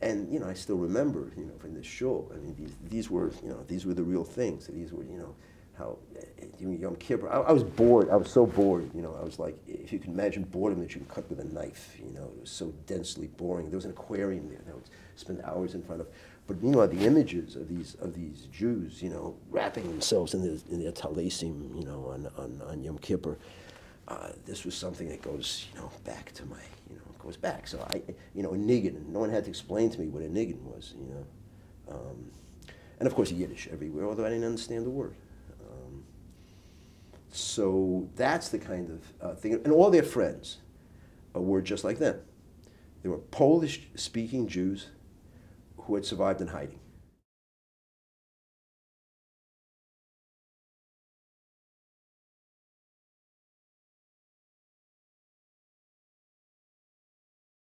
And I still remember, from this shul. I mean, these were the real things. These were, how during Yom Kippur, I was bored. I was so bored. I was like, if you can imagine boredom that you can cut with a knife. It was so densely boring. There was an aquarium there that I would spend hours in front of. But meanwhile, the images of these Jews, wrapping themselves in their talesim, on Yom Kippur. This was something that goes, back to my, goes back. So a niggin. No one had to explain to me what a niggin was, and of course Yiddish everywhere, although I didn't understand the word. So that's the kind of thing. And all their friends were just like them. They were Polish-speaking Jews who had survived in hiding.